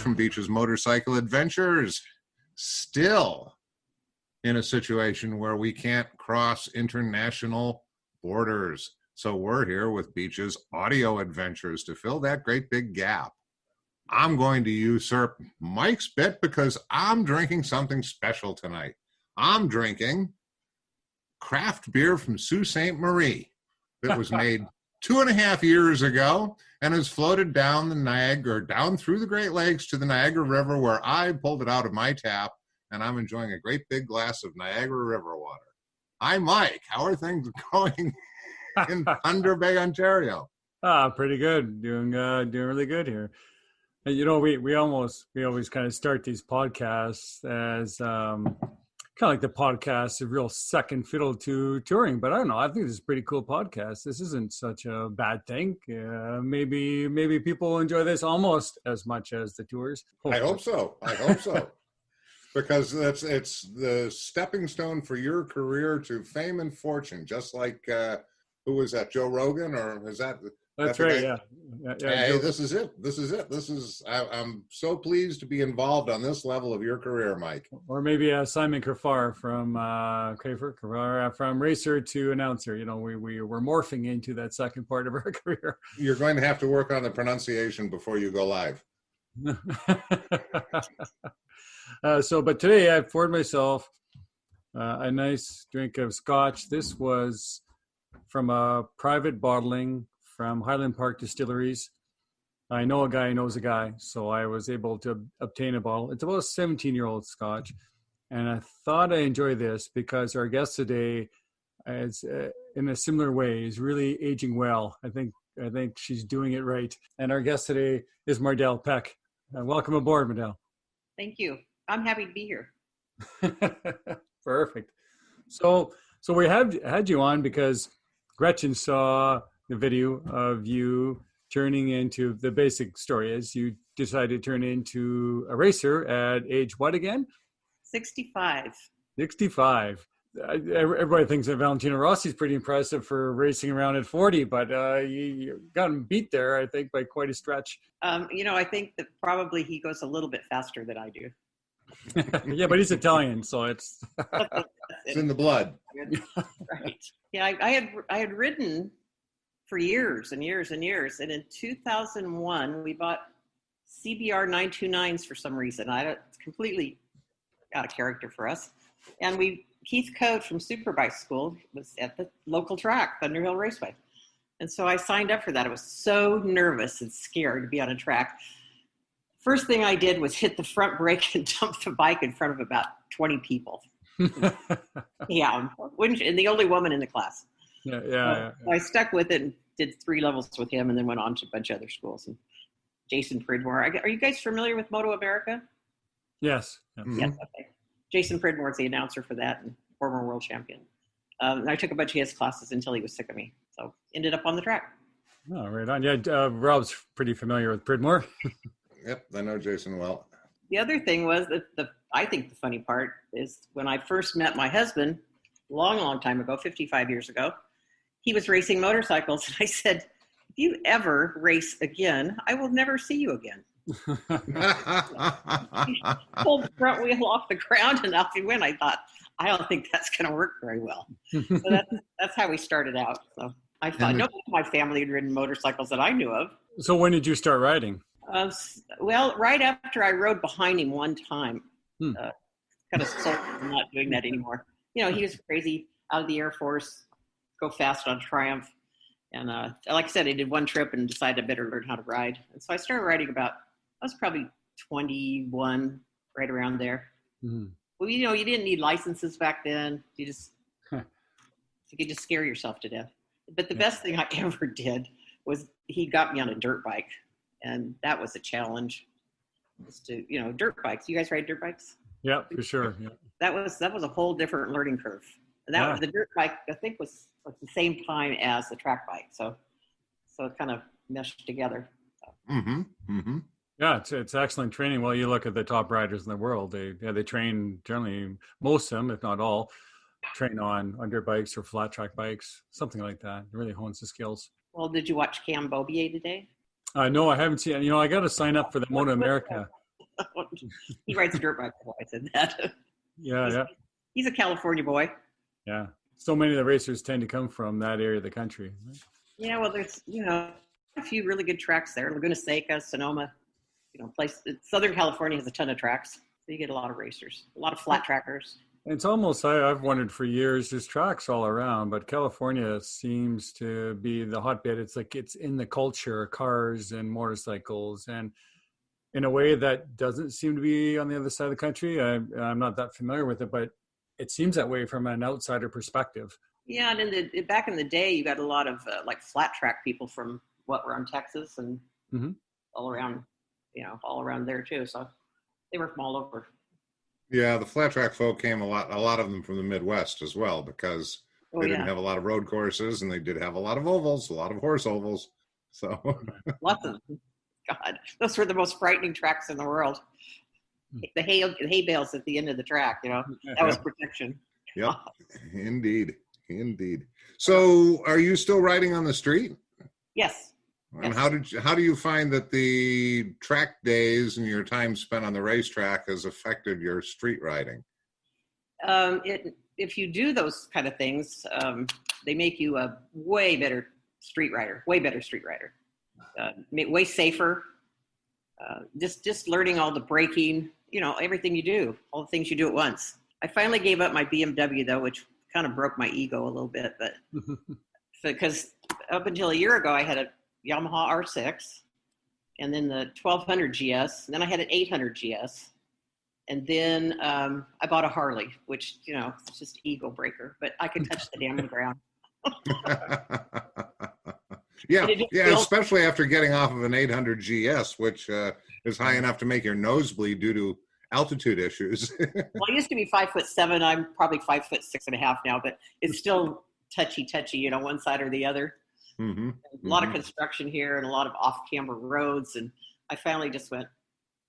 from Beach's Motorcycle Adventures. Still in a situation where we can't cross international borders. So we're here with Beach's Audio Adventures to fill that great big gap. I'm going to usurp Mike's bit because I'm drinking something special tonight. I'm drinking craft beer from Sault Ste. Marie that was made 2.5 years ago and has floated down the Niagara, down through the Great Lakes to the Niagara River, where I pulled it out of my tap, and I'm enjoying a great big glass of Niagara River water. Hi, Mike. How are things going in Thunder Bay, Ontario? Pretty good. Doing really good here. And, you know, we always kind of start these podcasts as kind of like the podcast of real second fiddle to touring, but I don't know. I think this is a pretty cool podcast. This isn't such a bad thing. Maybe people enjoy this almost as much as the tours. Hopefully. I hope so. Because it's the stepping stone for your career to fame and fortune. Just like who was that? Joe Rogan, or is that? That's right. Yeah. Hey, this is it. I'm so pleased to be involved on this level of your career, Mike. Or maybe Simon Kafar from racer to announcer. You know, we're morphing into that second part of our career. You're going to have to work on the pronunciation before you go live. But today I poured myself a nice drink of scotch. This was from a private bottling from Highland Park Distilleries. I know a guy who knows a guy, so I was able to obtain a bottle. It's about a 17-year-old scotch, and I thought I enjoy this because our guest today is, in a similar way, is really aging well. I think she's doing it right. And our guest today is Mardelle Peck. Welcome aboard, Mardelle. Thank you. I'm happy to be here. Perfect. So we had you on because Gretchen saw the video of you turning into, the basic story is you decided to turn into a racer at age what again? 65. 65. Everybody thinks that Valentino Rossi is pretty impressive for racing around at 40, but you got him beat there, I think, by quite a stretch. I think that probably he goes a little bit faster than I do. Yeah, but he's Italian, so it's it's in the blood. Right. Yeah, I had ridden for years and years and years, and in 2001 we bought CBR 929s for some reason. It's completely out of character for us, and Keith Code from Superbike School was at the local track, Thunder Hill Raceway, and so I signed up for that. I was so nervous and scared to be on a track. First thing I did was hit the front brake and dump the bike in front of about 20 people. Yeah, and the only woman in the class. Yeah. So I stuck with it and did 3 levels with him, and then went on to a bunch of other schools. And Jason Pridmore. Are you guys familiar with Moto America? Yes. Mm-hmm. Yes. Okay. Jason Pridmore is the announcer for that and former world champion. And I took a bunch of his classes until he was sick of me. So ended up on the track. Oh, right on. Yeah, Rob's pretty familiar with Pridmore. Yep, I know Jason well. The other thing was that I think the funny part is when I first met my husband, long time ago, 55 years ago, he was racing motorcycles. And I said, if you ever race again, I will never see you again. He pulled the front wheel off the ground and off he went. I thought, I don't think that's going to work very well. So that's how we started out. So I thought nobody in my family had ridden motorcycles that I knew of. So when did you start riding? Well, right after I rode behind him one time. Kind of sold I'm not doing that anymore. You know, he was crazy, out of the Air Force, go fast on Triumph. And like I said, I did one trip and decided I better learn how to ride. And so I started riding I was probably 21, right around there. Mm-hmm. Well, you didn't need licenses back then. You could just scare yourself to death. But the best thing I ever did was he got me on a dirt bike. And that was a challenge. Dirt bikes. You guys ride dirt bikes? Yeah, for sure. Yeah. That was a whole different learning curve. And that was the dirt bike, I think, was at the same time as the track bike. So it kind of meshed together. So. Mm-hmm. Mm-hmm. Yeah, it's excellent training. Well, you look at the top riders in the world. They train generally, most of them, if not all, train on dirt bikes or flat track bikes, something like that. It really hones the skills. Well, did you watch Cam Beaubier today? No, I haven't seen it. I got to sign up for the Moto America He rides a dirt bike. I said that. Yeah. He's a California boy. Yeah. So many of the racers tend to come from that area of the country. Yeah, well, there's, a few really good tracks there. Laguna Seca, Sonoma, Southern California has a ton of tracks. So you get a lot of racers, a lot of flat trackers. It's almost, I've wondered for years, there's tracks all around, but California seems to be the hotbed. It's like it's in the culture, cars and motorcycles, and in a way that doesn't seem to be on the other side of the country. I'm not that familiar with it, but it seems that way from an outsider perspective. Yeah, and back in the day, you got a lot of like flat track people from around Texas and all around there too. So they were from all over. Yeah, the flat track folk came a lot of them from the Midwest as well, because they didn't have a lot of road courses, and they did have a lot of ovals, a lot of horse ovals. So lots of them. God, those were the most frightening tracks in the world. The hay bales at the end of the track, that was protection. Yep, indeed. So, are you still riding on the street? Yes. And how do you find that the track days and your time spent on the racetrack has affected your street riding? If you do those kind of things, they make you a way better street rider, way safer. Just learning all the braking, everything you do, all the things you do at once. I finally gave up my BMW though, which kind of broke my ego a little bit, but because up until a year ago, I had a Yamaha R6, and then the 1200 GS, and then I had an 800 GS, and then I bought a Harley, which it's just ego breaker, but I can touch the damn ground. yeah, especially after getting off of an 800 GS, which is high enough to make your nose bleed due to altitude issues. Well, I used to be 5'7". I'm probably 5'6.5" now, but it's still touchy, one side or the other. Mm-hmm. A lot of construction here and a lot of off-camber roads, and I finally just went,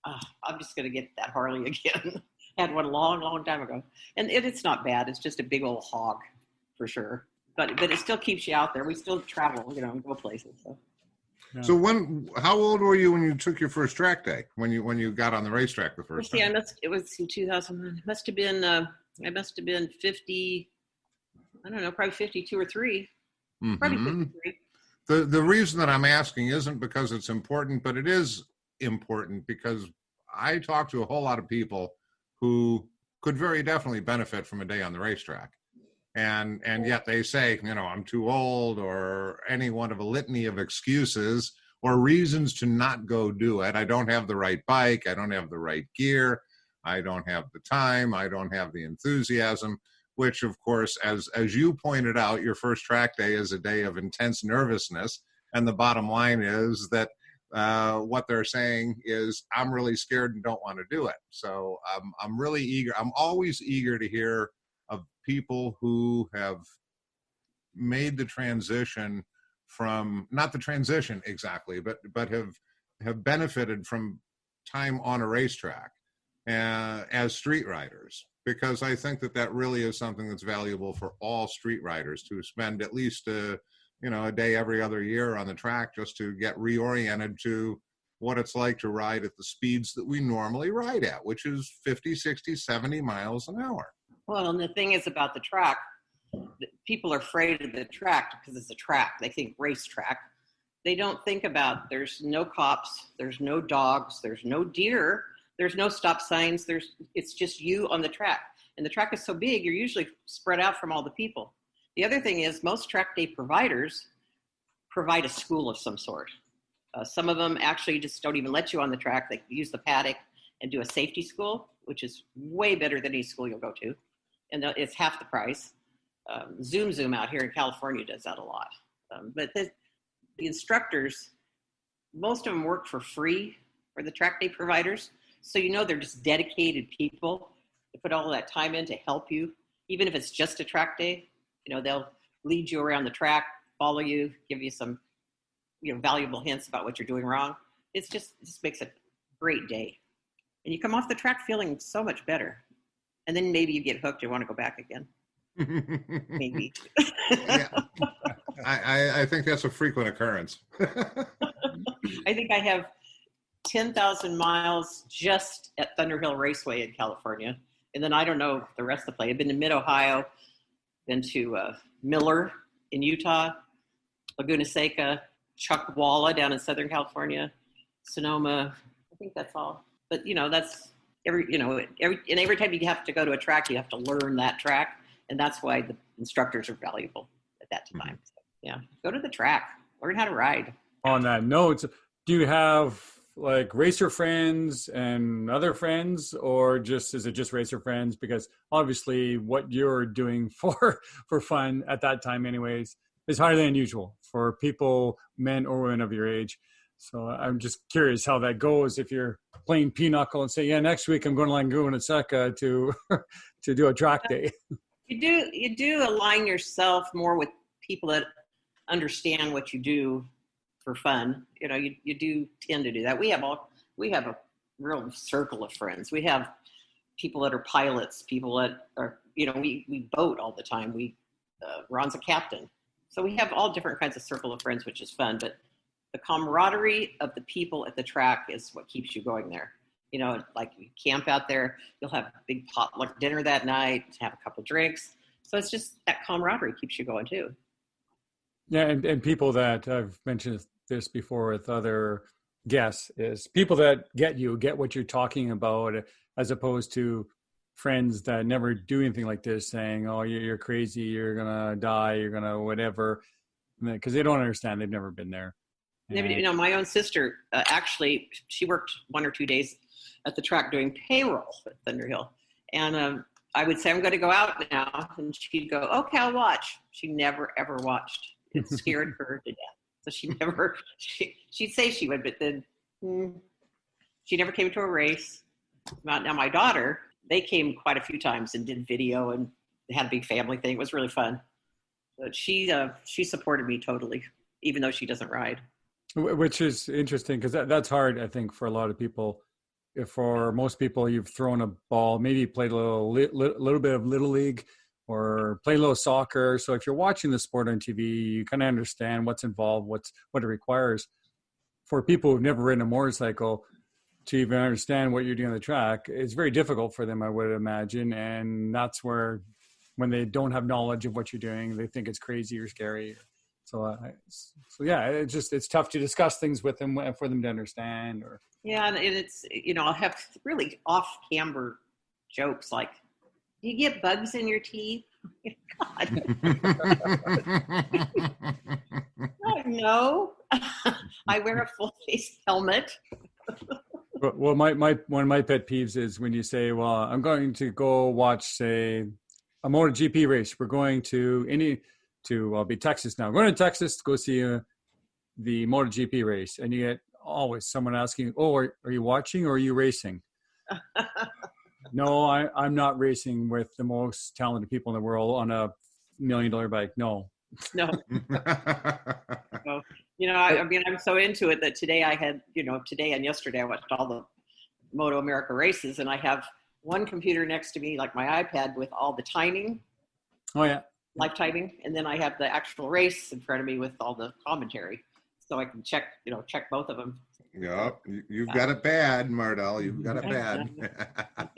I'm just going to get that Harley again. Had one long time ago, and it's not bad. It's just a big old hog, for sure. But it still keeps you out there. We still travel, and go places. So. Yeah. So how old were you when you took your first track day? When you got on the racetrack the first time? It was in 2000. I must have been 50. I don't know, probably 52 or 3. Mm-hmm. Probably 53. The reason that I'm asking isn't because it's important, but it is important because I talk to a whole lot of people who could very definitely benefit from a day on the racetrack. And yet they say, I'm too old, or any one of a litany of excuses or reasons to not go do it. I don't have the right bike. I don't have the right gear. I don't have the time. I don't have the enthusiasm, which of course, as you pointed out, your first track day is a day of intense nervousness. And the bottom line is that what they're saying is, I'm really scared and don't want to do it. So I'm really eager. I'm always eager to hear of people who have made the transition from, not the transition exactly, but have benefited from time on a racetrack as street riders, because I think that really is something that's valuable for all street riders, to spend at least a day every other year on the track just to get reoriented to what it's like to ride at the speeds that we normally ride at, which is 50, 60, 70 miles an hour. Well, and the thing is about the track, people are afraid of the track because it's a track. They think racetrack. They don't think about there's no cops, there's no dogs, there's no deer, there's no stop signs. It's just you on the track. And the track is so big, you're usually spread out from all the people. The other thing is most track day providers provide a school of some sort. Some of them actually just don't even let you on the track. They use the paddock and do a safety school, which is way better than any school you'll go to. And it's half the price. Zoom out here in California does that a lot. But the instructors, most of them work for free for the track day providers. So they're just dedicated people to put all of that time in to help you. Even if it's just a track day, they'll lead you around the track, follow you, give you some valuable hints about what you're doing wrong. It just makes a great day. And you come off the track feeling so much better. And then maybe you get hooked and want to go back again. Maybe. Yeah. I think that's a frequent occurrence. I think I have 10,000 miles just at Thunderhill Raceway in California. And then I don't know the rest of the place. I've been to Mid-Ohio, been to Miller in Utah, Laguna Seca, Chuckwalla down in Southern California, Sonoma. I think that's all. But, that's every time you have to go to a track, you have to learn that track. And that's why the instructors are valuable at that time. So, yeah, go to the track, learn how to ride. On that note, do you have like racer friends and other friends, or is it just racer friends? Because obviously what you're doing for fun at that time anyways is highly unusual for people, men or women of your age. So I'm just curious how that goes if you're playing pinochle and say, yeah, next week I'm going to Laguna Seca to do a track day. You do align yourself more with people that understand what you do for fun. You do tend to do that. We have a real circle of friends. We have people that are pilots, people that are, we boat all the time. Ron's a captain. So we have all different kinds of circle of friends, which is fun. But the camaraderie of the people at the track is what keeps you going there. Like you camp out there, you'll have a big potluck dinner that night, have a couple drinks. So it's just that camaraderie keeps you going too. Yeah, and people that I've mentioned this before with other guests is people that get what you're talking about, as opposed to friends that never do anything like this saying, oh, you're crazy, you're gonna die, you're gonna whatever, because they don't understand. They've never been there. And, my own sister, actually, she worked 1 or 2 days at the track doing payroll at Thunderhill. And I would say, I'm going to go out now. And she'd go, okay, I'll watch. She never, ever watched. It scared her to death. So she'd say she would, but then she never came to a race. Now my daughter, they came quite a few times and did video, and they had a big family thing. It was really fun. But she supported me totally, even though she doesn't ride. Which is interesting, because that's hard, I think, for a lot of people. If for most people, you've thrown a ball, maybe you played a little bit of Little League or played a little soccer. So if you're watching the sport on TV, you kind of understand what's involved, what it requires. For people who've never ridden a motorcycle, to even understand what you're doing on the track, it's very difficult for them, I would imagine. And that's where, when they don't have knowledge of what you're doing, they think it's crazy or scary. So yeah, it's tough to discuss things with them for them to understand. Or yeah, and it's I'll have really off-camber jokes like, "Do you get bugs in your teeth?" God, oh, no, I wear a full-face helmet. Well, my one of my pet peeves is when you say, "Well, I'm going to go watch, say, a MotoGP race. We're going to I'll be Texas now. I'm going to Texas to go see the MotoGP race," and you get always someone asking, "Oh, are you watching or are you racing?" No, I'm not racing with the most talented people in the world on $1 million bike. No. So, I'm so into it that today I had, today and yesterday I watched all the Moto America races, and I have one computer next to me, like my iPad, with all the timing. Oh, yeah. Live timing. And then I have the actual race in front of me with all the commentary. So I can check both of them. Yeah, you've got it bad, Mardelle. You've got it bad.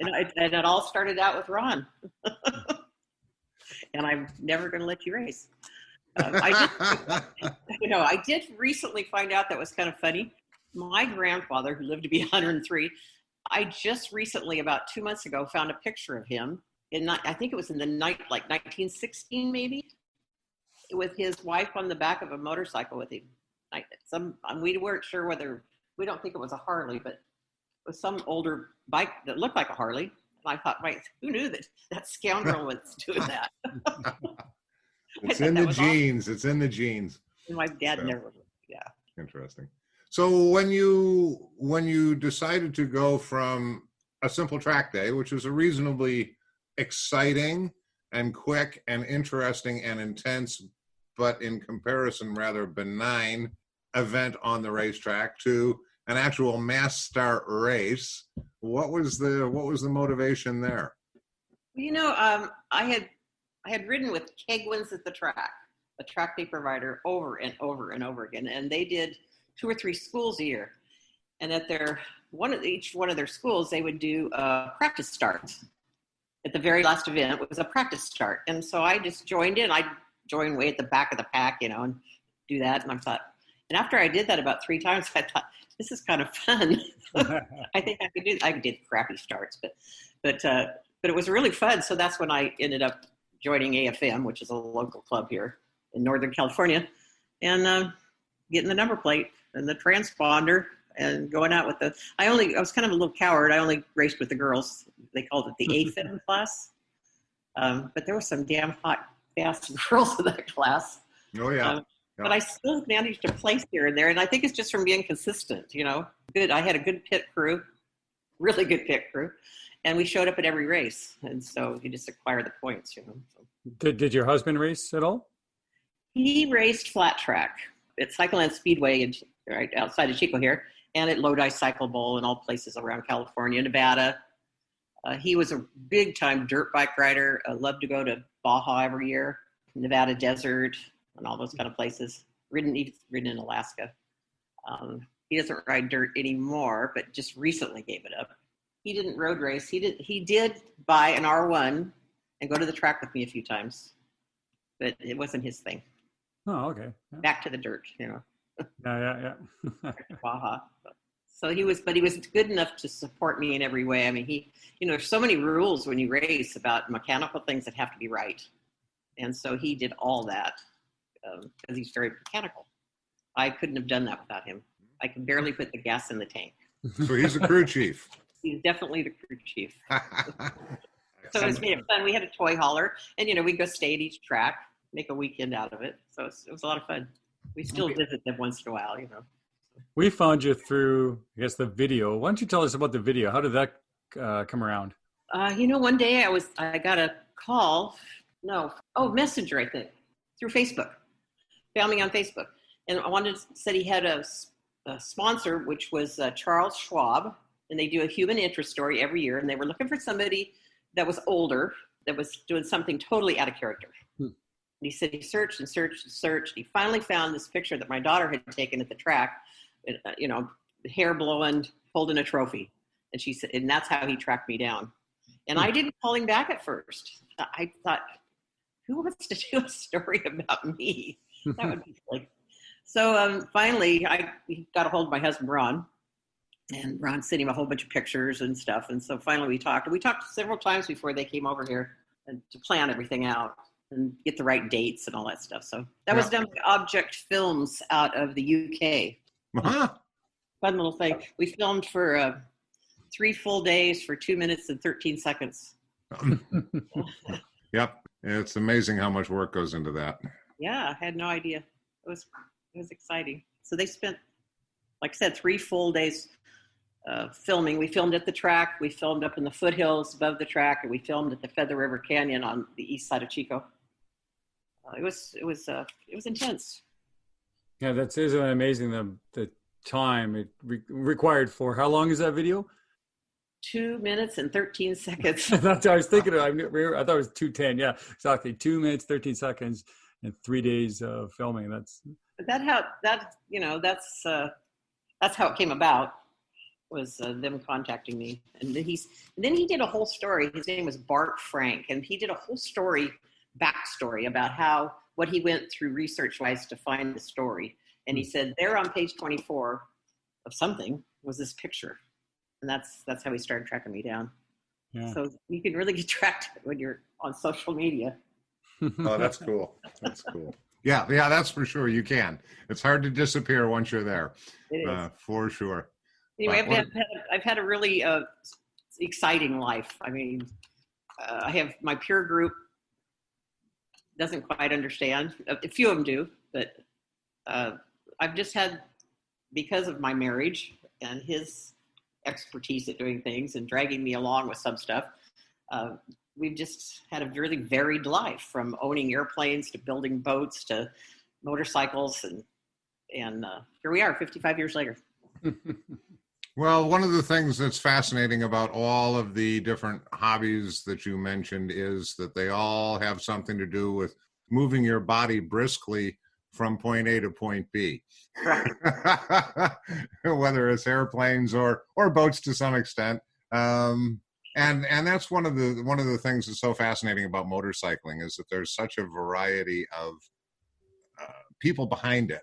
And it all started out with Ron. And I'm never going to let you race. I did recently find out that was kind of funny. My grandfather, who lived to be 103, I just recently, about 2 months ago, found a picture of him. I think it was in the night, like 1916, maybe, with his wife on the back of a motorcycle with him. We weren't sure whether, we don't think it was a Harley, but it was some older bike that looked like a Harley. And I thought, wait, who knew that scoundrel was doing that? It's in the genes. Awesome. It's in the genes. And my dad never. Yeah. Interesting. So when you decided to go from a simple track day, which was a reasonably exciting and quick and interesting and intense, but in comparison rather benign event on the racetrack, to an actual mass start race, what was the motivation there? I had ridden with Kegwins at the track, a track day provider, over and over and over again, and they did 2 or 3 schools a year. and at each one of their schools, they would do practice starts. At the very last event, it was a practice start, and so I just joined in. I joined way at the back of the pack, and do that. And I thought, and after I did that about 3 times, I thought, this is kind of fun. I think I could do. I did crappy starts, but it was really fun. So that's when I ended up joining AFM, which is a local club here in Northern California, and getting the number plate and the transponder and going out with I was kind of a little coward. I only raced with the girls. They called it the Afemme class. But there were some damn hot, fast girls in that class. Oh, yeah. But I still managed to place here and there. And I think it's just from being consistent, Good. I had a good pit crew, really good pit crew. And we showed up at every race. And so you just acquire the points, So. Did your husband race at all? He raced flat track at Cycleland Speedway right outside of Chico here, and at Lodi Cycle Bowl and all places around California, Nevada. He was a big-time dirt bike rider. Loved to go to Baja every year, Nevada desert, and all those kind of places. He's ridden in Alaska. He doesn't ride dirt anymore, but just recently gave it up. He didn't road race. He did buy an R1 and go to the track with me a few times, but it wasn't his thing. Oh, okay. Yeah. Back to the dirt, Yeah. Baja. So he was good enough to support me in every way. I mean, there's so many rules when you race about mechanical things that have to be right. And so he did all that because he's very mechanical. I couldn't have done that without him. I could barely put the gas in the tank. So he's the crew chief. He's definitely the crew chief. So it was fun. We had a toy hauler, and we'd go stay at each track, make a weekend out of it. So it was a lot of fun. We still visit them once in a while, We found you through, I guess, the video. Why don't you tell us about the video? How did that come around? One day I got a call. Messenger, I think, through Facebook. Found me on Facebook, and said he had a sponsor, which was Charles Schwab, and they do a human interest story every year, and they were looking for somebody that was older, that was doing something totally out of character. And he said he searched and searched and searched. He finally found this picture that my daughter had taken at the track, hair blowing, holding a trophy. And she said, and that's how he tracked me down. And I didn't call him back at first. I thought, who wants to do a story about me? That would be like. So finally, I got a hold of my husband, Ron. And Ron sent him a whole bunch of pictures and stuff. And so finally we talked. We talked several times before they came over here and to plan everything out and get the right dates and all that stuff. So that was done by Object Films out of the UK. Uh-huh. Fun little thing. We filmed for 3 full days for 2 minutes and 13 seconds. Yep. It's amazing how much work goes into that. Yeah, I had no idea. It was exciting. So they spent, like I said, 3 full days filming. We filmed at the track. We filmed up in the foothills above the track, and we filmed at the Feather River Canyon on the east side of Chico. It was intense. Yeah, that is amazing. The time it required for. How long is that video? 2 minutes and 13 seconds. That's what I was thinking of. I thought it was 2:10. Yeah, exactly. 2 minutes, 13 seconds, and 3 days of filming. That's how it came about. Was them contacting me, and then he did a whole story. His name was Bart Frank, and he did a whole backstory about what he went through research-wise to find the story. And he said there on page 24 of something was this picture, and that's how he started tracking me down. Yeah. So you can really get tracked when you're on social media. Oh, that's cool. That's cool. Yeah, that's for sure. You can. It's hard to disappear once you're there. It is. For sure. Anyway, I've had a really exciting life. I mean, I have my peer group doesn't quite understand. A few of them do, but I've just had, because of my marriage and his expertise at doing things and dragging me along with some stuff, we've just had a really varied life, from owning airplanes to building boats to motorcycles, and here we are 55 years later. Well, one of the things that's fascinating about all of the different hobbies that you mentioned is that they all have something to do with moving your body briskly from point A to point B, Right. whether it's airplanes or boats to some extent. And that's one of the things that's so fascinating about motorcycling is that there's such a variety of people behind it,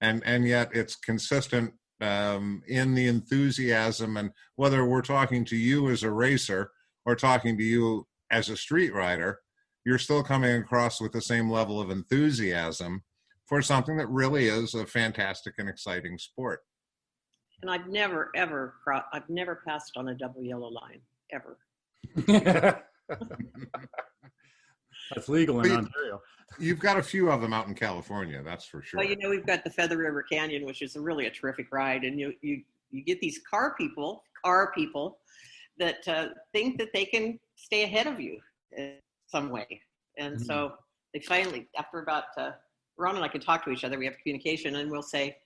and yet it's consistent in the enthusiasm. And whether we're talking to you as a racer or talking to you as a street rider, you're still coming across with the same level of enthusiasm for something that really is a fantastic and exciting sport. And I've never passed on a double yellow line ever. That's legal in Ontario. You've got a few of them out in California, that's for sure. Well, we've got the Feather River Canyon, which is really a terrific ride, and you get these car people that think that they can stay ahead of you in some way, and so they finally, after about Ron and I can talk to each other, we have communication, and we'll say,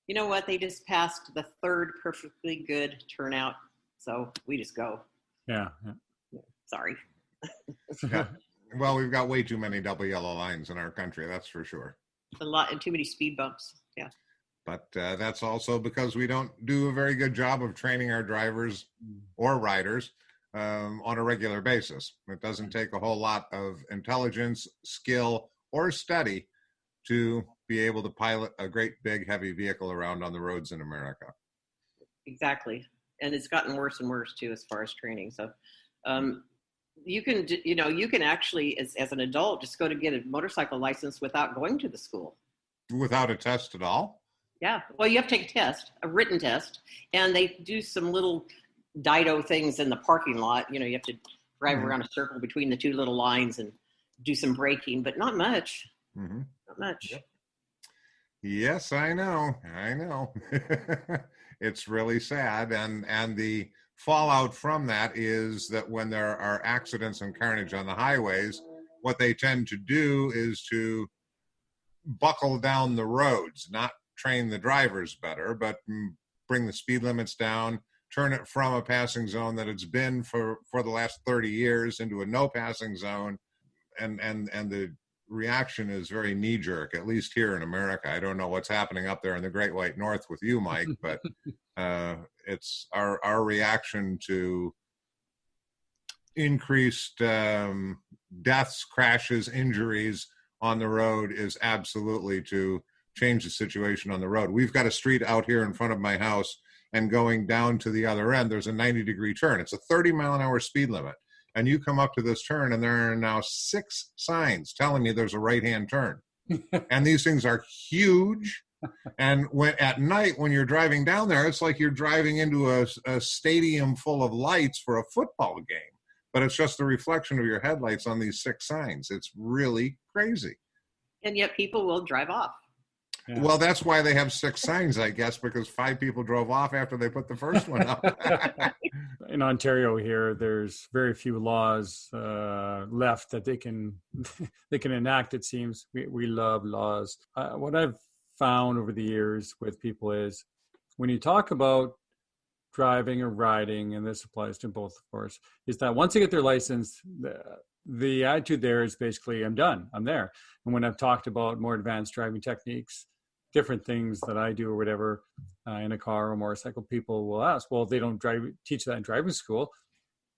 you know what, they just passed the third perfectly good turnout, so we just go. Yeah. Sorry. Yeah. Well, we've got way too many double yellow lines in our country, that's for sure. A lot, and too many speed bumps. Yeah. But that's also because we don't do a very good job of training our drivers or riders on a regular basis. It doesn't take a whole lot of intelligence, skill, or study to be able to pilot a great big heavy vehicle around on the roads in America. Exactly. And it's gotten worse and worse too, as far as training. So you can actually, as an adult, just go to get a motorcycle license without going to the school. Without a test at all? Yeah. Well, you have to take a test, a written test, and they do some little dido things in the parking lot. You have to drive around a circle between the two little lines and do some braking, but not much. Mm-hmm. Not much. Yep. Yes, I know. It's really sad. And the fallout from that is that when there are accidents and carnage on the highways, what they tend to do is to buckle down the roads, not train the drivers better, but bring the speed limits down, turn it from a passing zone that it's been for the last 30 years into a no passing zone. And the reaction is very knee-jerk, at least here in America. I don't know what's happening up there in the Great White North with you, Mike, but it's our reaction to increased deaths, crashes, injuries on the road is absolutely to change the situation on the road. We've got a street out here in front of my house, and going down to the other end, there's a 90-degree turn. It's a 30-mile-an-hour speed limit. And you come up to this turn, and there are now 6 signs telling me there's a right-hand turn. And these things are huge. And at night, when you're driving down there, it's like you're driving into a stadium full of lights for a football game. But it's just the reflection of your headlights on these 6 signs. It's really crazy. And yet people will drive off. Yeah. Well, that's why they have 6 signs, I guess, because 5 people drove off after they put the first one up. In Ontario here, there's very few laws left that they can enact, it seems. We love laws. What I've found over the years with people is when you talk about driving or riding, and this applies to both, of course, is that once they get their license, the attitude there is basically, I'm done, I'm there. And when I've talked about more advanced driving techniques, different things that I do or whatever in a car or motorcycle, people will ask, well, they don't teach that in driving school.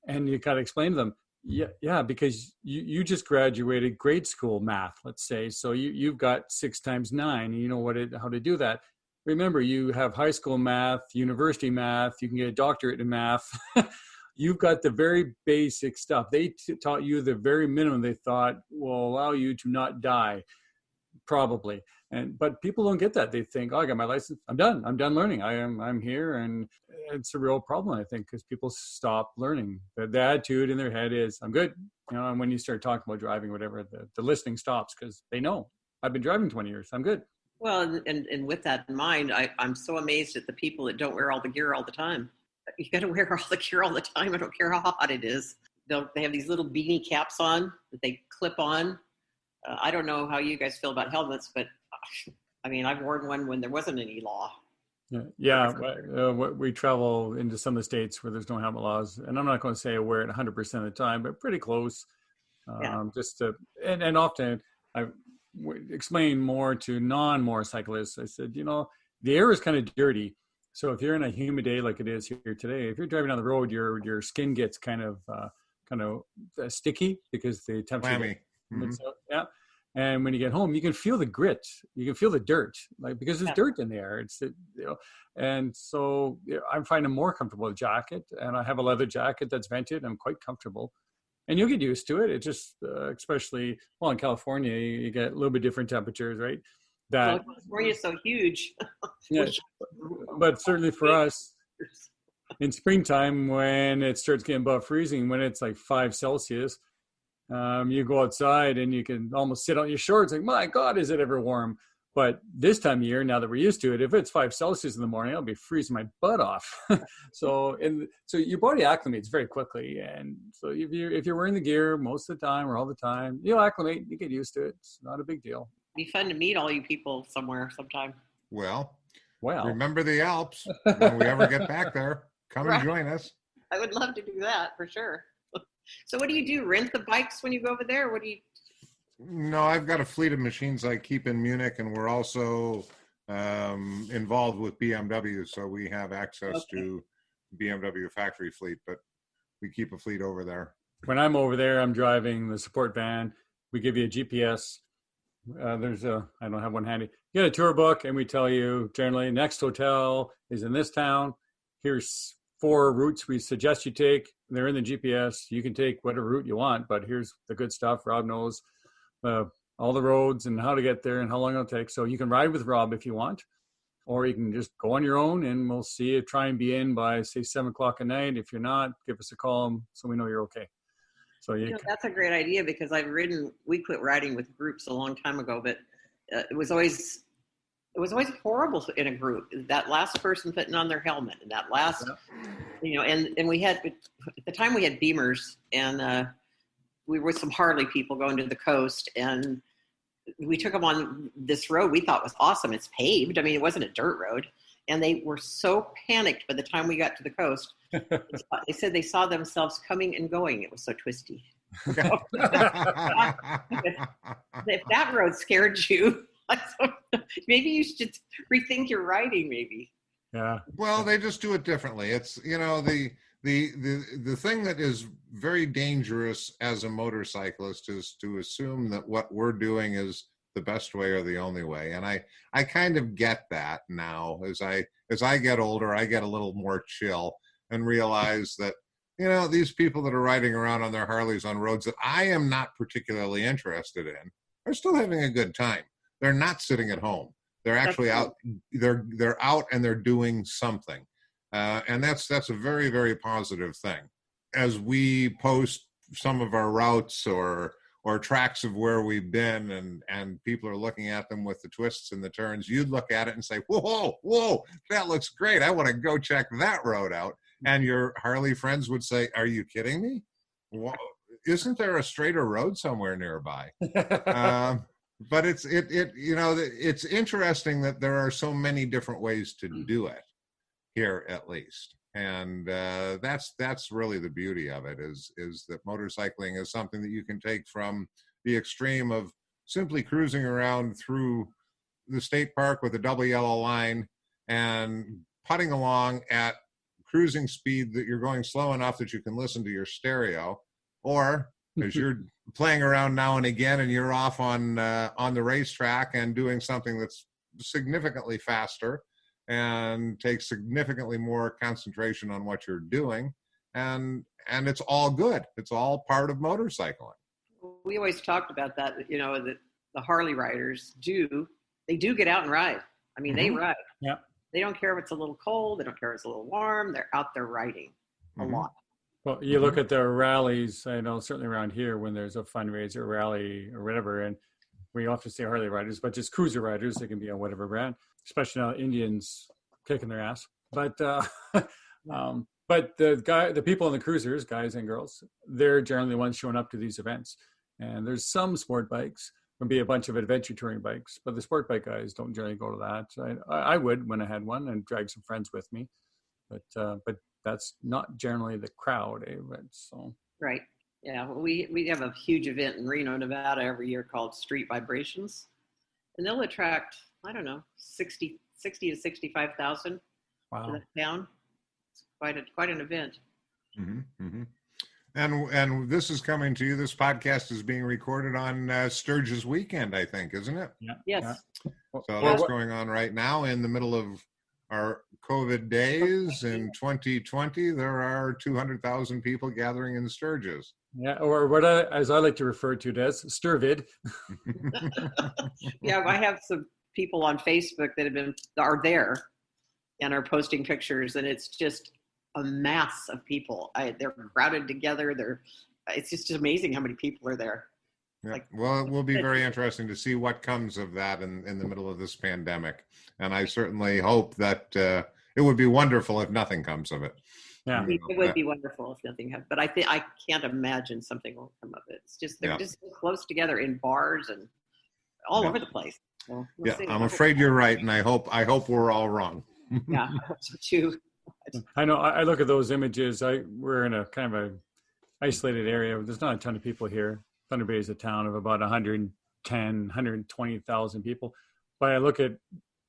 And you got to explain to them, yeah, because you just graduated grade school math, let's say. So you've got 6 times 9, and you know how to do that. Remember, you have high school math, university math, you can get a doctorate in math. You've got the very basic stuff. They taught you the very minimum they thought will allow you to not die, probably. But people don't get that. They think, oh, I got my license. I'm done learning. I'm here. And it's a real problem, I think, because people stop learning. The attitude in their head is, I'm good. And when you start talking about driving, whatever, the listening stops because they know, I've been driving 20 years. I'm good. Well, and with that in mind, I'm so amazed at the people that don't wear all the gear all the time. You got to wear all the gear all the time. I don't care how hot it is. They have these little beanie caps on that they clip on. I don't know how you guys feel about helmets, but I mean, I've worn one when there wasn't any law. Yeah. We travel into some of the states where there's no helmet laws, and I'm not going to say I wear it 100% of the time, but pretty close. Yeah. And often explain more to non-motorcyclists. I said, the air is kind of dirty. So if you're in a humid day like it is here today, if you're driving on the road, your skin gets kind of sticky because the temperature. Clammy. Yeah. And when you get home, you can feel the grit. You can feel the dirt, like because there's dirt in the air. And so I'm finding more comfortable with jacket, and I have a leather jacket that's vented. I'm quite comfortable, and you'll get used to it. It just, especially in California, you get a little bit different temperatures, right? California is so huge. Yeah, but certainly for us, in springtime when it starts getting above freezing, when it's like 5 Celsius. You go outside and you can almost sit on your shorts like, my God, is it ever warm? But this time of year, now that we're used to it, if it's 5 Celsius in the morning, I'll be freezing my butt off. So your body acclimates very quickly. And so if you're wearing the gear most of the time or all the time, you'll acclimate, you get used to it. It's not a big deal. It'd be fun to meet all you people somewhere sometime. Well, Wow. Remember the Alps when we ever get back there. Come and join us. I would love to do that for sure. So what do you do? Rent the bikes when you go over there? What do you? No, I've got a fleet of machines I keep in Munich, and we're also involved with BMW, so we have access to BMW factory fleet, but we keep a fleet over there. When I'm over there, I'm driving the support van. We give you a GPS. I don't have one handy. You get a tour book, and we tell you generally next hotel is in this town. Here's 4 routes we suggest you take. They're in the GPS. You can take whatever route you want, but here's the good stuff. Rob knows all the roads and how to get there and how long it'll take. So you can ride with Rob if you want, or you can just go on your own, and we'll see you. Try and be in by, say, 7 o'clock at night. If you're not, give us a call so we know you're okay. So that's a great idea, because we quit riding with groups a long time ago, but it was always horrible in a group. That last person putting on their helmet, and that last, and we had, at the time we had Beamers, and we were with some Harley people going to the coast, and we took them on this road we thought was awesome. It's paved. I mean, it wasn't a dirt road. And they were so panicked by the time we got to the coast. They said they saw themselves coming and going. It was so twisty. If that road scared you, maybe you should rethink your riding, maybe. Yeah. Well, they just do it differently. It's, the thing that is very dangerous as a motorcyclist is to assume that what we're doing is the best way or the only way. And I kind of get that now. As I get older, I get a little more chill and realize that, these people that are riding around on their Harleys on roads that I am not particularly interested in are still having a good time. They're not sitting at home. They're actually out. They're out and they're doing something. And that's a very, very positive thing. As we post some of our routes or tracks of where we've been, and people are looking at them with the twists and the turns, you'd look at it and say, whoa, that looks great. I want to go check that road out. And your Harley friends would say, are you kidding me? Whoa, isn't there a straighter road somewhere nearby? But it's interesting that there are so many different ways to do it here, at least. And that's really the beauty of it, is that motorcycling is something that you can take from the extreme of simply cruising around through the state park with a double yellow line and putting along at cruising speed that you're going slow enough that you can listen to your stereo, or as you're playing around now and again and you're off on the racetrack and doing something that's significantly faster and takes significantly more concentration on what you're doing, and it's all good. It's all part of motorcycling. We always talked about that, that the Harley riders do get out and ride. I mean, they ride. Yeah. They don't care if it's a little cold. They don't care if it's a little warm. They're out there riding a lot. Well, you look at the rallies, I know certainly around here when there's a fundraiser rally or whatever, and we often say Harley riders, but just cruiser riders. They can be on whatever brand, especially now Indians kicking their ass. But the people on the cruisers, guys and girls, they're generally the ones showing up to these events. And there's some sport bikes, there'll be a bunch of adventure touring bikes, but the sport bike guys don't generally go to that. I would when I had one and drag some friends with me, but that's not generally the crowd, but so. Right. Yeah, well, we have a huge event in Reno, Nevada every year called Street Vibrations, and they'll attract, I don't know, 60 to 65,000 to Wow. the town. It's quite an event. Hmm. Hmm. And this is coming to you. This podcast is being recorded on Sturgis weekend, I think, isn't it? Yeah. Yes. Yeah. So that's going on right now in the middle of our COVID days. In 2020, there are 200,000 people gathering in Sturgis. Yeah, or what as I like to refer to it as Sturvid. Yeah, I have some people on Facebook that are there and are posting pictures, and it's just a mass of people. They're crowded together. It's just amazing how many people are there. Yeah. Like, well, it will be very interesting to see what comes of that in the middle of this pandemic. And I certainly hope that it would be wonderful if nothing comes of it. Yeah, it would be wonderful if nothing happened. But I can't imagine something will come of it. It's just they're just so close together in bars and all over the place. So we'll see. I'm afraid you're right, and I hope we're all wrong. Yeah, I hope so too. I know. I look at those images. We're in a kind of a isolated area. There's not a ton of people here. Thunder Bay is a town of about 110, 120,000 people. But I look at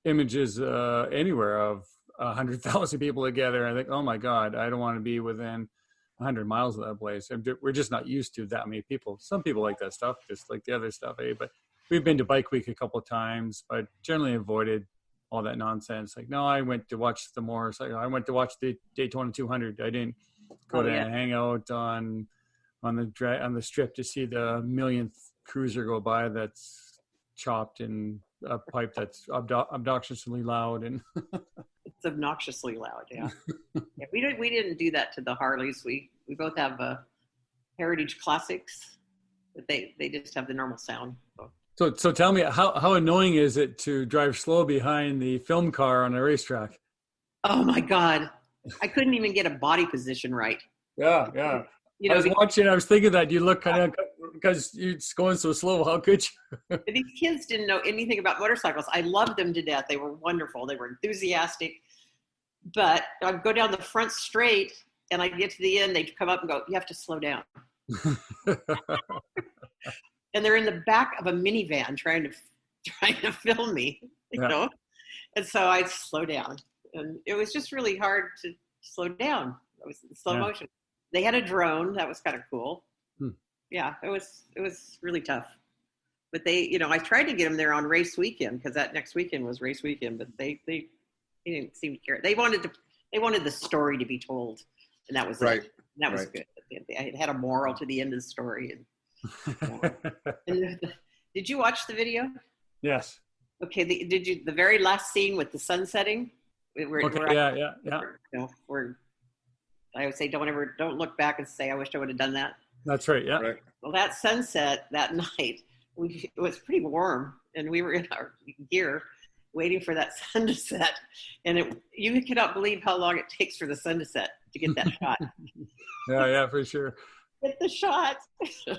images anywhere of 100,000 people together. I think, oh my God, I don't want to be within 100 miles of that place. We're just not used to that many people. Some people like that stuff, just like the other stuff. But we've been to Bike Week a couple of times, but generally avoided all that nonsense. Like, no, I went to watch the more. I went to watch the Daytona 200. I didn't go to hang out on the strip to see the millionth cruiser go by that's chopped in a pipe that's obnoxiously loud. And it's obnoxiously loud. Yeah. Yeah, we didn't do that to the Harleys. We both have Heritage Classics, but they just have the normal sound. So tell me, how annoying is it to drive slow behind the film car on a racetrack? Oh my God. I couldn't even get a body position right. Yeah. I was watching, I was thinking that you look kind of, because you're going so slow, how could you? These kids didn't know anything about motorcycles. I loved them to death. They were wonderful. They were enthusiastic. But I'd go down the front straight and I'd get to the end. They'd come up and go, you have to slow down. And they're in the back of a minivan trying to film me, you know? And so I'd slow down. And it was just really hard to slow down. It was in slow motion. They had a drone. That was kind of cool. Yeah, it was really tough. But they, I tried to get them there on race weekend because that next weekend was race weekend, but they didn't seem to care. They wanted the story to be told, and that was right. It. And that was good. It had a moral to the end of the story. And did you watch the video? Yes. Okay. The very last scene with the sun setting? Yeah. Where I would say, don't look back and say, I wish I would have done that. That's right. Yeah. Right. Well, that sunset that night, it was pretty warm, and we were in our gear waiting for that sun to set. And you cannot believe how long it takes for the sun to set to get that shot. Yeah, for sure. Get the shot. It's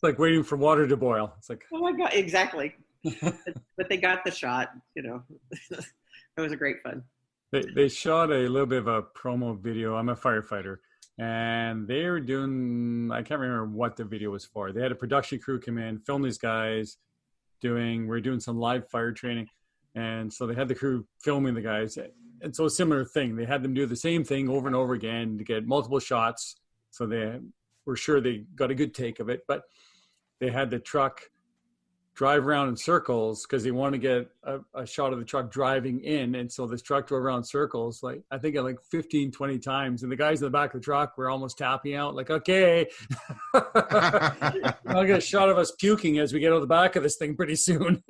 like waiting for water to boil. It's like, oh my God, exactly. But they got the shot, It was a great fun. They shot a little bit of a promo video. I'm a firefighter, and they were doing, I can't remember what the video was for. They had a production crew come in, film these guys we're doing some live fire training. And so they had the crew filming the guys. And so a similar thing, they had them do the same thing over and over again to get multiple shots. So they were sure they got a good take of it, but they had the truck drive around in circles because they wanted to get a shot of the truck driving in. And so this truck drove around circles, like 15, 20 times. And the guys in the back of the truck were almost tapping out like, okay, I'll get a shot of us puking as we get out the back of this thing pretty soon.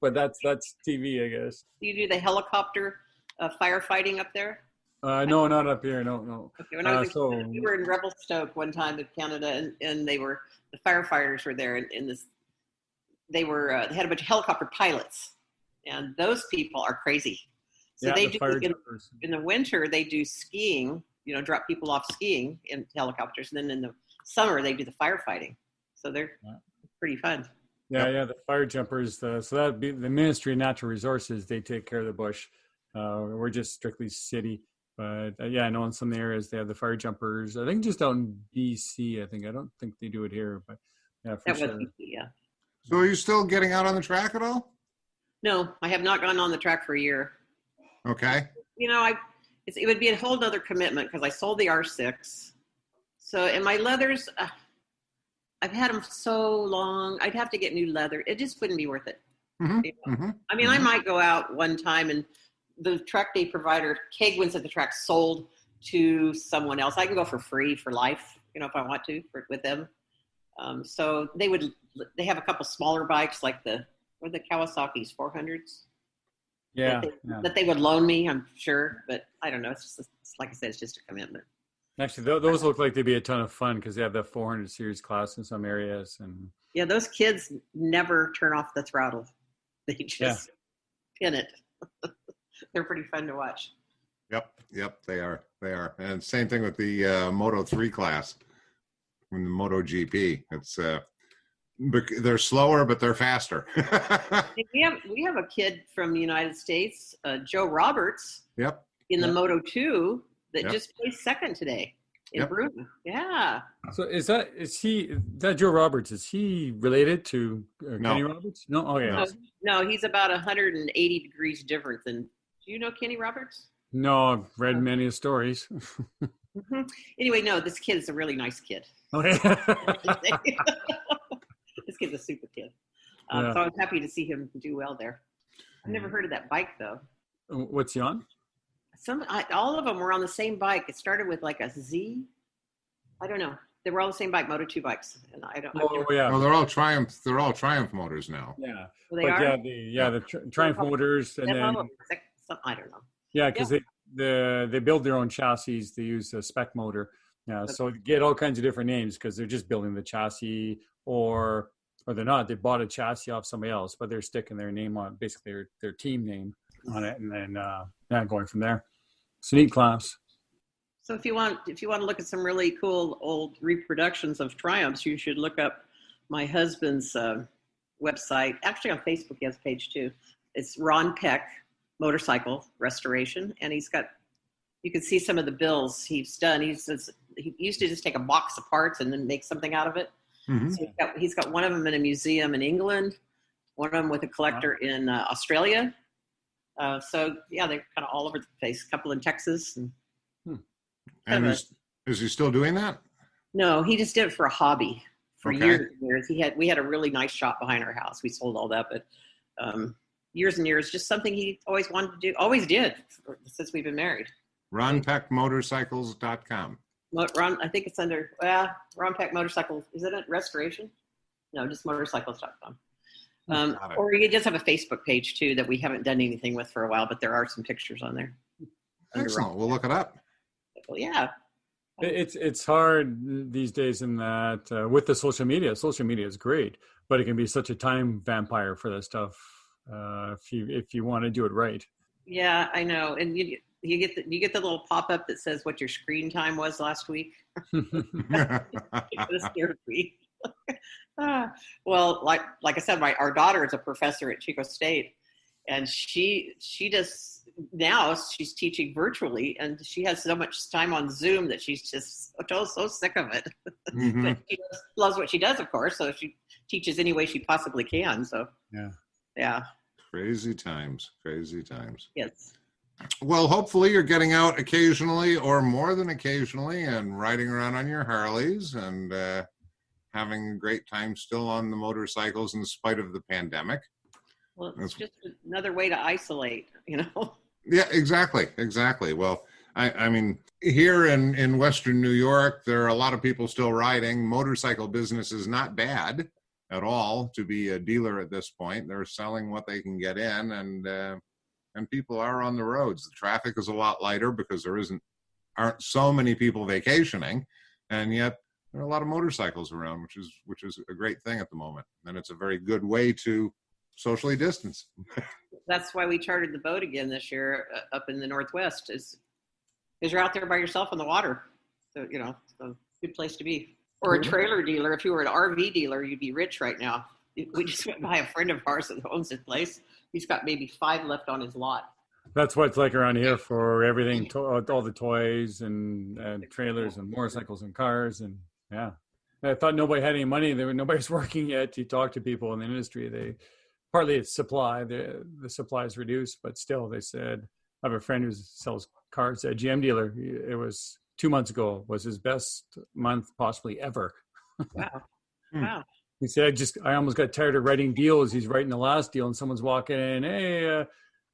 But that's TV, I guess. You do the helicopter firefighting up there? No, not up here. No. Okay, when I was we were in Revelstoke one time in Canada, and the firefighters were there, and they had a bunch of helicopter pilots, and those people are crazy. So they do in the winter they do skiing, drop people off skiing in helicopters, and then in the summer they do the firefighting. So they're pretty fun. Yeah, the fire jumpers. So that'd be the Ministry of Natural Resources. They take care of the bush. We're just strictly city. But yeah, I know in some areas they have the fire jumpers. I think just out in BC. I don't think they do it here, but yeah, for That was, sure. yeah. So are you still getting out on the track at all? No, I have not gone on the track for a year. Okay. You know, it would be a whole other commitment because I sold the R6. So, and my leathers, I've had them so long. I'd have to get new leather. It just wouldn't be worth it. Mm-hmm. You know? Mm-hmm. I mean, I might go out one time and the track day provider, Kegwins at the track, sold to someone else. I can go for free for life, you know, if I want to with them. So they have a couple smaller bikes like the Kawasaki's 400s. Yeah, that they would loan me, I'm sure, but I don't know. It's like I said, it's just a commitment. Actually, those look like they'd be a ton of fun because they have the 400 series class in some areas, and yeah, those kids never turn off the throttle; they just pin it. They're pretty fun to watch. Yep, they are, and same thing with the Moto 3 class in the Moto GP. It's they're slower, but they're faster. we have a kid from the United States, Joe Roberts. Yep. In the Moto 2 that Yep. just placed second today in Yep. Bruton. Yeah. so is that Joe Roberts? Is he related to Kenny Roberts? No. Oh yeah. No, he's about 180 degrees different than. Do you know Kenny Roberts? No, I've read many stories. Mm-hmm. Anyway, no, this kid is a really nice kid. Okay. This kid's a super kid. Yeah. So I was happy to see him do well there. I've never heard of that bike though. What's he on? All of them were on the same bike. It started with like a Z. I don't know. They were all the same bike, Moto 2 bikes, and I don't. Oh yeah. No, they're all Triumph motors now. Yeah. Well, they are. The Triumph motors, and then I don't know. yeah, because they build their own chassis. They use a spec motor. Yeah, so they get all kinds of different names because they're just building the chassis, or they're not. They bought a chassis off somebody else, but they're sticking their name on, basically their team name on it, and then going from there. It's a neat class. So if you want to look at some really cool old reproductions of Triumphs, you should look up my husband's website. Actually, on Facebook, he has a page too. It's Ron Peck Motorcycle Restoration, and you can see some of the bills he's done. He used to just take a box of parts and then make something out of it. Mm-hmm. So he's got one of them in a museum in England, one of them with a collector in Australia. So yeah, they're kind of all over the place. A couple in Texas. And is he still doing that? No, he just did it for a hobby for years and years. We had a really nice shop behind our house. We sold all that, but years and years, just something he always wanted to do, always did since we've been married. RonPeckMotorcycles.com. Ron, I think it's under Ron Peck Motorcycles. Is it restoration? No, just motorcycles.com. Or you just have a Facebook page too that we haven't done anything with for a while, but there are some pictures on there. Excellent. We'll look it up. Well, yeah. It's hard these days in that with the social media is great, but it can be such a time vampire for that stuff if you want to do it right. Yeah, I know. And you get the little pop up that says what your screen time was last week. It scared me. Well, like I said, our daughter is a professor at Chico State, and she just now she's teaching virtually, and she has so much time on Zoom that she's just so sick of it. Mm-hmm. But she loves what she does, of course, so she teaches any way she possibly can. So yeah. Crazy times. Yes. Well, hopefully you're getting out occasionally or more than occasionally and riding around on your Harleys and having a great time still on the motorcycles in spite of the pandemic. Well, it's just another way to isolate, Yeah, exactly. Well, I mean, here in Western New York, there are a lot of people still riding. Motorcycle business is not bad at all to be a dealer at this point. They're selling what they can get in, and people are on the roads. The traffic is a lot lighter because there aren't so many people vacationing, and yet there are a lot of motorcycles around, which is a great thing at the moment. And it's a very good way to socially distance. That's why we chartered the boat again this year up in the Northwest, is you're out there by yourself on the water. So, it's a good place to be. Or a trailer dealer. If you were an RV dealer, you'd be rich right now. We just went by a friend of ours that owns this place. He's got maybe 5 left on his lot. That's what it's like around here for everything, all the toys and trailers and motorcycles and cars. And yeah, I thought nobody had any money. Nobody's working yet. You talk to people in the industry, partly it's supply, the supply is reduced, but still they said, I have a friend who sells cars at a GM dealer. It was 2 months ago, was his best month possibly ever. Wow. Hmm. Wow. He said, I almost got tired of writing deals. He's writing the last deal and someone's walking in, hey,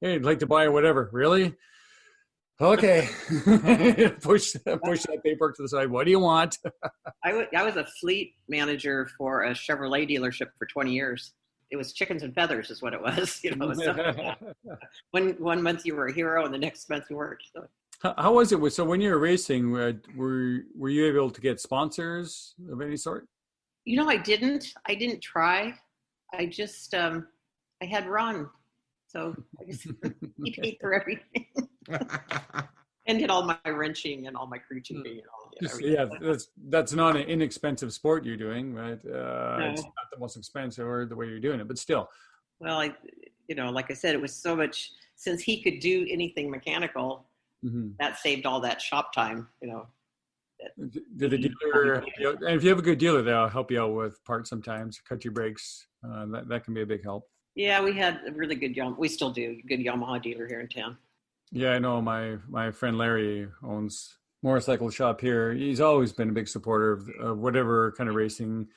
I'd like to buy whatever. Really? Okay. push that paperwork to the side. What do you want? I was a fleet manager for a Chevrolet dealership for 20 years. It was chickens and feathers is what it was. You know, one month you were a hero and the next month you weren't. So. How was it? So when you were racing, were you able to get sponsors of any sort? You know, I didn't try. I just, I had Ron. So I just, he paid for everything. And did all my wrenching and all my crew chipping and all. Yeah, that's not an inexpensive sport you're doing, right? No. It's not the most expensive or the way you're doing it, but still. Well, like I said, it was so much, since he could do anything mechanical, that saved all that shop time, you know. Did the dealer, and if you have a good dealer, they'll help you out with parts sometimes, cut your brakes. That can be a big help. Yeah, we had a really good, we still do, good Yamaha dealer here in town. Yeah, I know my friend Larry owns motorcycle shop here. He's always been a big supporter of whatever kind of racing.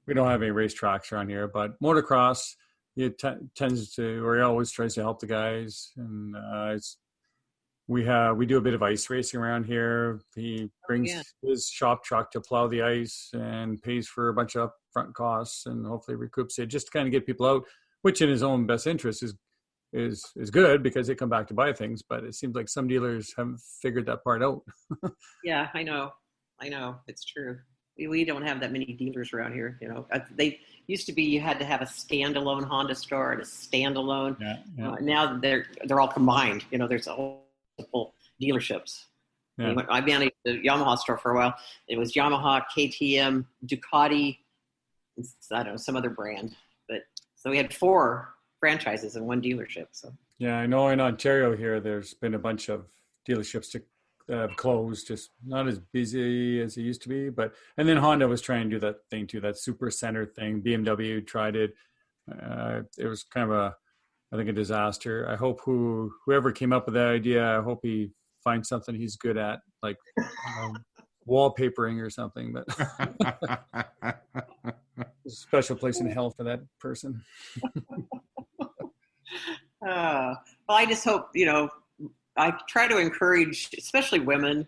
We don't have any racetracks around here, but motocross, he tends to, or he always tries to help the guys. And we do a bit of ice racing around here. He brings his shop truck to plow the ice and pays for a bunch of upfront costs and hopefully recoups it, just to kind of get people out, which in his own best interest is good because they come back to buy things. But it seems like some dealers haven't figured that part out. Yeah, I know. It's true. We don't have that many dealers around here. You know, they used to be, you had to have a standalone Honda store and a standalone. Yeah. Now they're all combined. You know, there's multiple dealerships. Yeah. I managed the Yamaha store for a while. It was Yamaha, KTM, Ducati, I don't know, some other brand. But so we had 4 franchises in one dealership. So yeah, I know in Ontario here, there's been a bunch of dealerships to closed, just not as busy as it used to be. And then Honda was trying to do that thing too, that super center thing. BMW tried it. It was kind of I think a disaster. I hope whoever came up with that idea, I hope he finds something he's good at, like wallpapering or something. But there's a special place in hell for that person. Well, I just hope, you know, I try to encourage, especially women.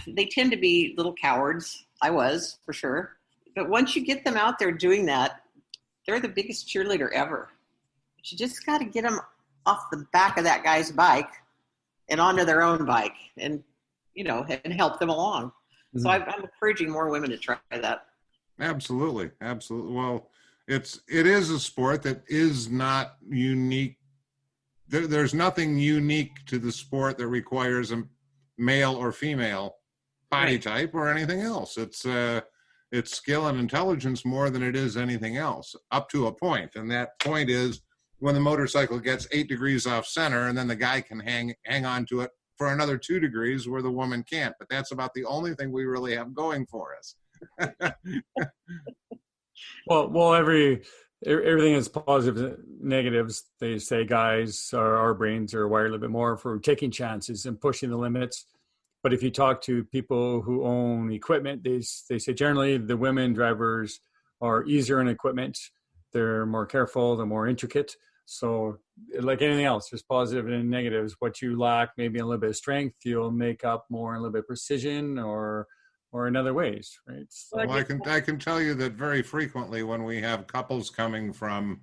They tend to be little cowards. I was, for sure. But once you get them out there doing that, they're the biggest cheerleader ever. But you just got to get them off the back of that guy's bike and onto their own bike and, you know, and help them along. Mm-hmm. So I'm encouraging more women to try that. Absolutely. Well, it is a sport that is not unique. There's nothing unique to the sport that requires a male or female body type or anything else. It's skill and intelligence more than it is anything else, up to a point. And that point is when the motorcycle gets 8 degrees off center, and then the guy can hang on to it for another 2 degrees where the woman can't. But that's about the only thing we really have going for us. Well, everything is positives, negatives. They say guys, our brains are wired a little bit more for taking chances and pushing the limits. But if you talk to people who own equipment, they say generally the women drivers are easier in equipment. They're more careful, they're more intricate. So like anything else, there's positive and negatives. What you lack, maybe a little bit of strength, you'll make up more in a little bit of precision or in other ways, right? So, well, I can tell you that very frequently when we have couples coming from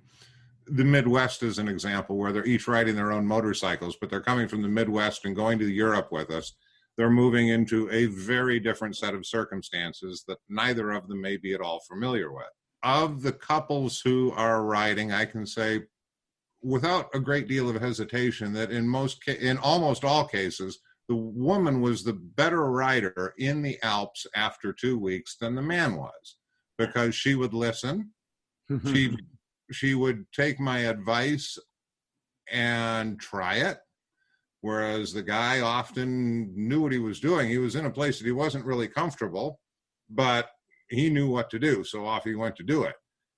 the Midwest, as an example, where they're each riding their own motorcycles, but they're coming from the Midwest and going to Europe with us, they're moving into a very different set of circumstances that neither of them may be at all familiar with. Of the couples who are riding, I can say without a great deal of hesitation that in almost all cases, the woman was the better rider in the Alps after 2 weeks than the man was, because she would listen. She would take my advice and try it. Whereas the guy often knew what he was doing. He was in a place that he wasn't really comfortable, but he knew what to do. So off he went to do it.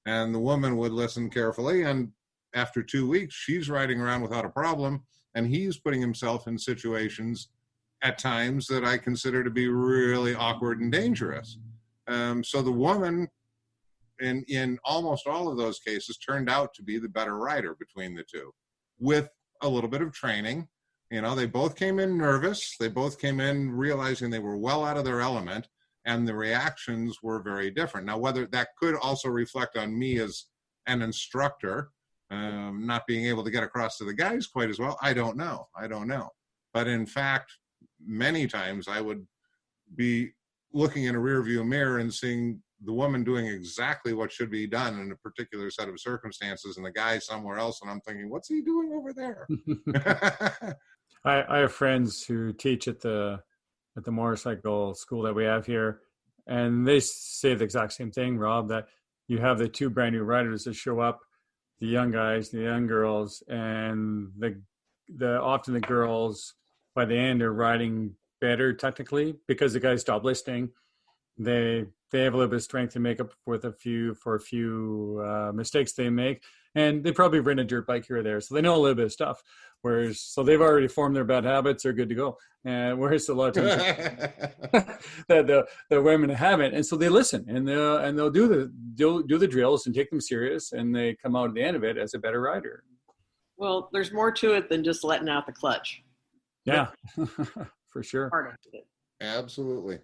And the woman would listen carefully. And after 2 weeks, she's riding around without a problem. And he's putting himself in situations at times that I consider to be really awkward and dangerous. So the woman, in almost all of those cases, turned out to be the better rider between the two, with a little bit of training. You know, they both came in nervous. They both came in realizing they were well out of their element, and the reactions were very different. Now, whether that could also reflect on me as an instructor, not being able to get across to the guys quite as well, I don't know. But in fact, many times I would be looking in a rearview mirror and seeing the woman doing exactly what should be done in a particular set of circumstances, and the guy somewhere else, and I'm thinking, what's he doing over there? I have friends who teach at the motorcycle school that we have here, and they say the exact same thing, Rob, that you have the two brand new riders that show up, the young guys, the young girls, and the often the girls by the end are riding better technically because the guys stop listening. They have a little bit of strength to make up with a few mistakes they make, and they probably ridden a dirt bike here or there, so they know a little bit of stuff. Whereas, so they've already formed their bad habits; they're good to go. And whereas a lot of times that the women haven't, and so they listen and they'll do the drills and take them serious, and they come out at the end of it as a better rider. Well, there's more to it than just letting out the clutch. Yeah, for sure. Part of it. Absolutely.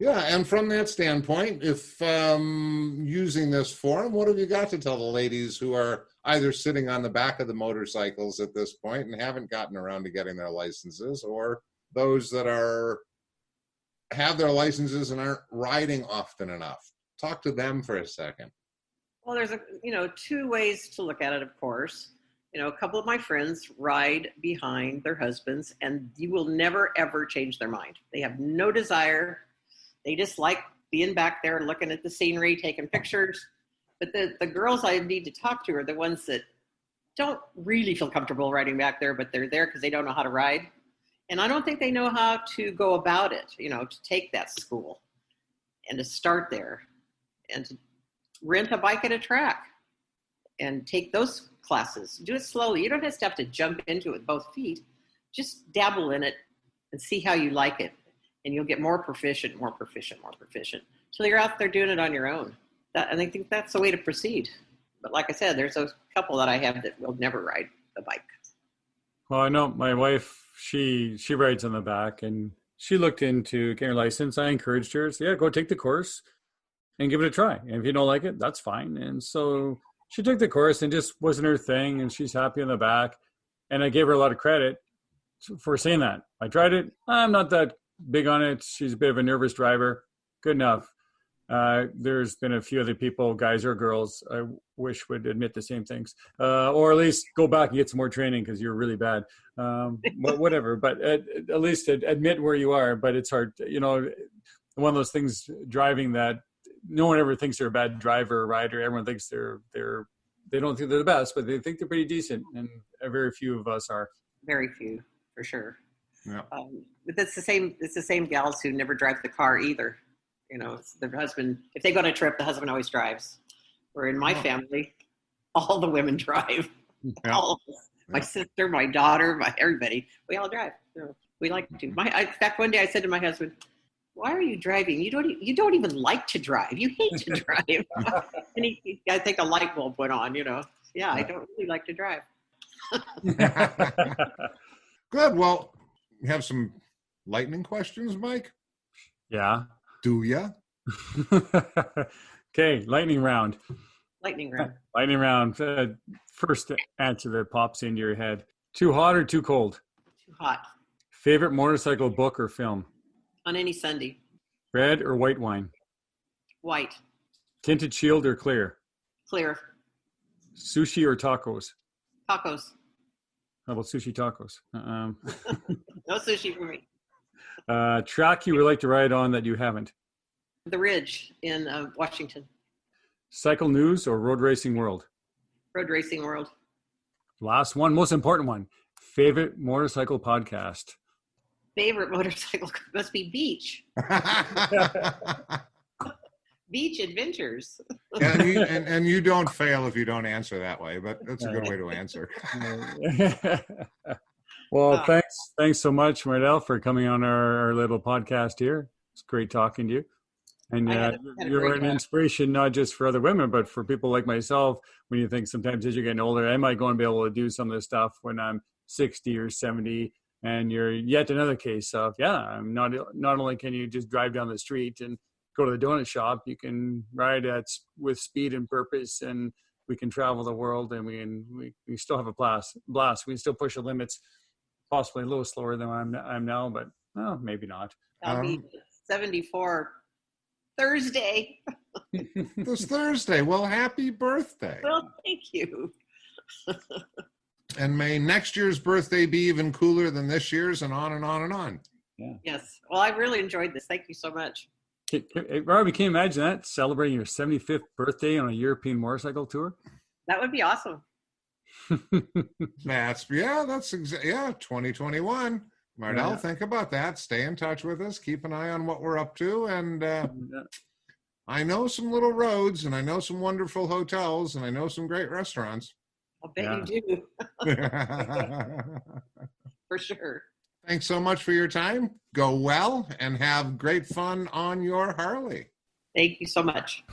Yeah, and from that standpoint, if using this forum, what have you got to tell the ladies who are either sitting on the back of the motorcycles at this point and haven't gotten around to getting their licenses, or those that have their licenses and aren't riding often enough? Talk to them for a second. Well, there's two ways to look at it, of course. A couple of my friends ride behind their husbands, and you will never, ever change their mind. They have no desire. They just like being back there, looking at the scenery, taking pictures. But the girls I need to talk to are the ones that don't really feel comfortable riding back there, but they're there because they don't know how to ride. And I don't think they know how to go about it, to take that school and to start there and to rent a bike at a track and take those classes. Do it slowly. You don't have to jump into it with both feet. Just dabble in it and see how you like it. And you'll get more proficient. So you're out there doing it on your own. And I think that's the way to proceed. But like I said, there's a couple that I have that will never ride the bike. Well, I know my wife, she rides on the back, and she looked into getting her license. I encouraged her, so yeah, go take the course and give it a try. And if you don't like it, that's fine. And so she took the course and just wasn't her thing, and she's happy on the back. And I gave her a lot of credit for saying that. I tried it. I'm not that big on it. She's a bit of a nervous driver. Good enough. There's been a few other people, guys or girls, I wish would admit the same things, or at least go back and get some more training because you're really bad. Whatever, but at least admit where you are. But it's hard, one of those things driving that no one ever thinks they're a bad driver or rider. Everyone thinks they don't think they're the best, but they think they're pretty decent, and very few of us are. Very few, for sure. Yeah. But it's the same gals who never drive the car either. It's the husband. If they go on a trip, the husband always drives. Where in my family, all the women drive. Yeah. All of us. My sister, my daughter, everybody. We all drive. We like to. In fact, one day I said to my husband, "Why are you driving? You don't even like to drive. You hate to drive." And I think a light bulb went on. Yeah, I don't really like to drive. Good. Well, you have some lightning questions, Mike? Yeah. Do ya? Okay, lightning round. Lightning round. Lightning round. First answer that pops into your head. Too hot or too cold? Too hot. Favorite motorcycle book or film? On any Sunday. Red or white wine? White. Tinted shield or clear? Clear. Sushi or tacos? Tacos. How about sushi tacos? No sushi for me. Track you would like to ride on that you haven't? The Ridge in Washington. Cycle News or Road Racing World? Road Racing World. Last one, most important one. favorite motorcycle podcast? Favorite motorcycle must be beach. Beach adventures. and you don't fail if you don't answer that way, but that's a good way to answer. Well, thanks so much, Mardelle, for coming on our little podcast here. It's great talking to you. And you're an inspiration not just for other women, but for people like myself. When you think sometimes as you're getting older, am I going to be able to do some of this stuff when I'm 60 or 70? And you're yet another case of, I'm not only can you just drive down the street and go to the donut shop, you can ride with speed and purpose, and we can travel the world, and we still have a blast. We can still push the limits, possibly a little slower than I'm now, but maybe not. I'll be 74 Thursday. This Thursday. Well, happy birthday. Well, thank you. And may next year's birthday be even cooler than this year's, and on and on and on. Yeah. Yes. Well, I really enjoyed this. Thank you so much. Robbie, can you imagine that? Celebrating your 75th birthday on a European motorcycle tour? That would be awesome. 2021. Mardelle, think about that. Stay in touch with us. Keep an eye on what we're up to. And I know some little roads, and I know some wonderful hotels, and I know some great restaurants. I'll bet you do. For sure. Thanks so much for your time. Go well and have great fun on your Harley. Thank you so much.